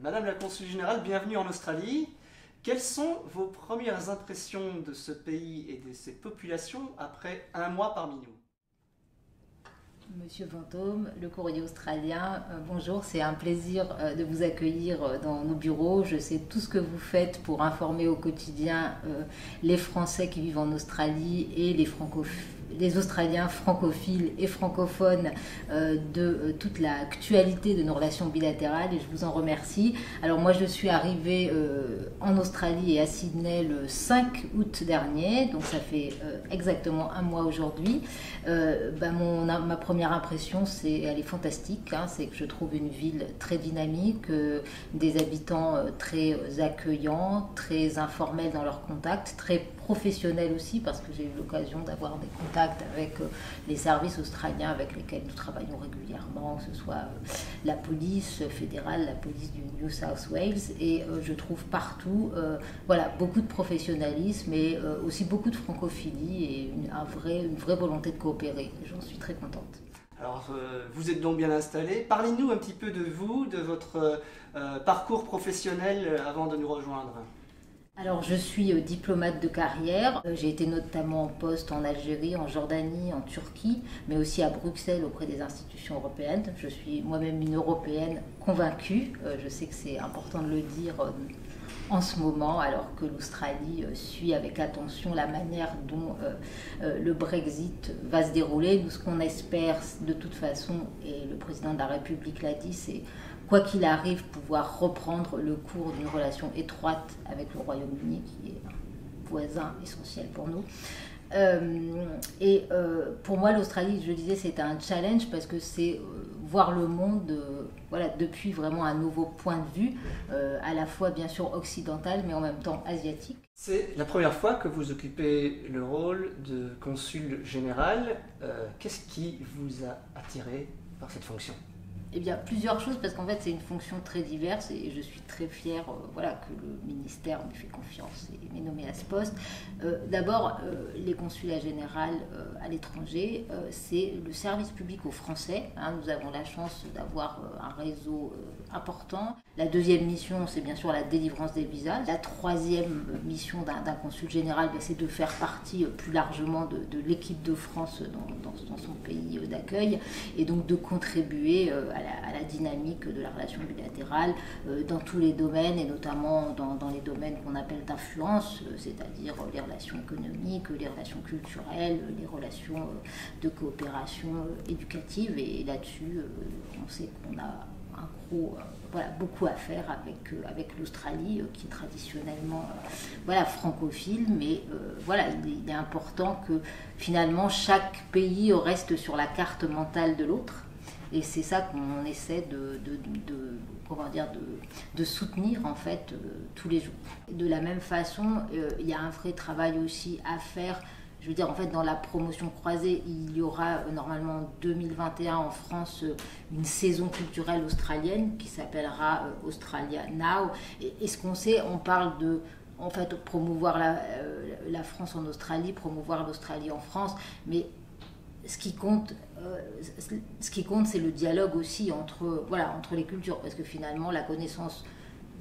Madame la Consul Générale, bienvenue en Australie. Quelles sont vos premières impressions de ce pays et de ses populations après un mois parmi nous? Monsieur Fantôme, le courrier australien, bonjour, c'est un plaisir de vous accueillir dans nos bureaux. Je sais tout ce que vous faites pour informer au quotidien les Français qui vivent en Australie et les Australiens francophiles et francophones de toute l'actualité de nos relations bilatérales et je vous en remercie. Alors moi je suis arrivée en Australie et à Sydney le 5 août dernier, donc ça fait exactement un mois aujourd'hui. Ma première impression, elle est fantastique, hein, c'est que je trouve une ville très dynamique, des habitants très accueillants, très informels dans leurs contacts, très professionnels aussi parce que j'ai eu l'occasion d'avoir des contacts avec les services australiens avec lesquels nous travaillons régulièrement, que ce soit la police fédérale, la police du New South Wales et je trouve partout beaucoup de professionnalisme et aussi beaucoup de francophilie et une vraie volonté de coopérer. J'en suis très contente. Alors, vous êtes donc bien installé. Parlez-nous un petit peu de vous, de votre parcours professionnel avant de nous rejoindre. Alors, je suis diplomate de carrière. J'ai été notamment en poste en Algérie, en Jordanie, en Turquie, mais aussi à Bruxelles auprès des institutions européennes. Je suis moi-même une Européenne convaincue. Je sais que c'est important de le dire en ce moment, alors que l'Australie suit avec attention la manière dont le Brexit va se dérouler. Nous, ce qu'on espère de toute façon, et le président de la République l'a dit, c'est quoi qu'il arrive, pouvoir reprendre le cours d'une relation étroite avec le Royaume-Uni, qui est un voisin essentiel pour nous. Pour moi, l'Australie, je le disais, c'est un challenge parce que c'est voir le monde depuis vraiment un nouveau point de vue, à la fois bien sûr occidental, mais en même temps asiatique. C'est la première fois que vous occupez le rôle de consul général. Qu'est-ce qui vous a attiré par cette fonction? Eh bien, plusieurs choses, parce qu'en fait, c'est une fonction très diverse et je suis très fière que le ministère me fait confiance et m'ait nommé à ce poste. D'abord, les consulats généraux à l'étranger, c'est le service public aux Français. Hein, nous avons la chance d'avoir un réseau important. La deuxième mission, c'est bien sûr la délivrance des visas. La troisième mission d'un consul général, c'est de faire partie plus largement de l'équipe de France dans son pays d'accueil et donc de contribuer à la dynamique de la relation bilatérale dans tous les domaines et notamment dans les domaines qu'on appelle d'influence, c'est-à-dire les relations économiques, les relations culturelles, les relations de coopération éducative et là-dessus on sait qu'on a beaucoup à faire avec l'Australie qui est traditionnellement francophile, mais il est important que finalement chaque pays reste sur la carte mentale de l'autre et c'est ça qu'on essaie de soutenir en fait tous les jours. De la même façon, il y a un vrai travail aussi à faire. Je veux dire, en fait, dans la promotion croisée, il y aura normalement en 2021 en France une saison culturelle australienne qui s'appellera Australia Now. Et ce qu'on sait, on parle de en fait, promouvoir la France en Australie, promouvoir l'Australie en France, mais ce qui compte, c'est le dialogue aussi entre les cultures, parce que finalement, la connaissance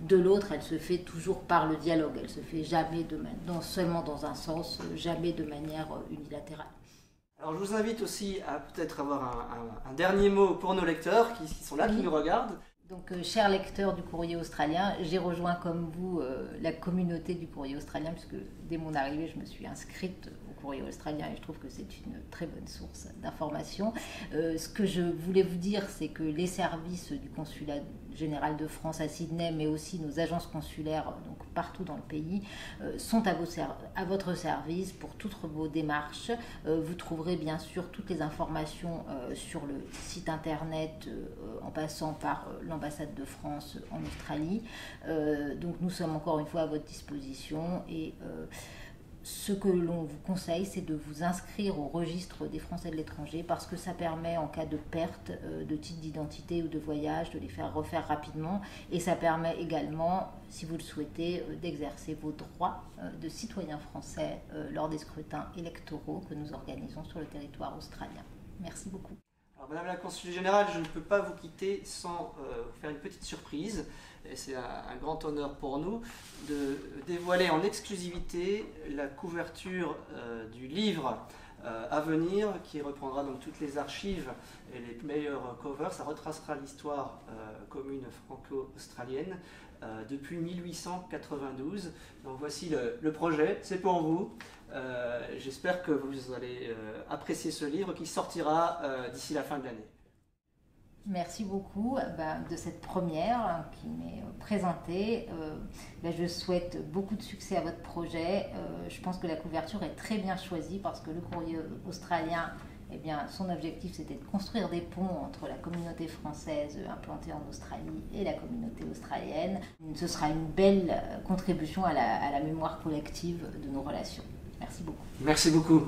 de l'autre, elle se fait toujours par le dialogue, elle se fait jamais seulement dans un sens, jamais de manière unilatérale. Alors je vous invite aussi à peut-être avoir un dernier mot pour nos lecteurs qui sont là, qui nous regardent. Donc, chers lecteurs du courrier australien, j'ai rejoint comme vous la communauté du courrier australien, puisque dès mon arrivée, je me suis inscrite au courrier australien et je trouve que c'est une très bonne source d'information. Ce que je voulais vous dire, c'est que les services du consulat général de France à Sydney, mais aussi nos agences consulaires donc partout dans le pays, sont à votre service pour toutes vos démarches. Vous trouverez bien sûr toutes les informations sur le site internet en passant par l'ambassade de France en Australie. Donc nous sommes encore une fois à votre disposition et ce que l'on vous conseille, c'est de vous inscrire au registre des Français de l'étranger parce que ça permet, en cas de perte de titre d'identité ou de voyage, de les faire refaire rapidement. Et ça permet également, si vous le souhaitez, d'exercer vos droits de citoyen français lors des scrutins électoraux que nous organisons sur le territoire australien. Merci beaucoup. Alors, Madame la Consul Générale, je ne peux pas vous quitter sans vous faire une petite surprise. Et c'est un grand honneur pour nous de dévoiler en exclusivité la couverture du livre à venir, qui reprendra donc toutes les archives et les meilleurs covers. Ça retracera l'histoire commune franco-australienne depuis 1892. Donc voici le projet, c'est pour vous. J'espère que vous allez apprécier ce livre qui sortira d'ici la fin de l'année. Merci beaucoup de cette première qui m'est présentée. Je souhaite beaucoup de succès à votre projet. Je pense que la couverture est très bien choisie parce que le Courrier australien, son objectif c'était de construire des ponts entre la communauté française implantée en Australie et la communauté australienne. Ce sera une belle contribution à la mémoire collective de nos relations. Merci beaucoup. Merci beaucoup.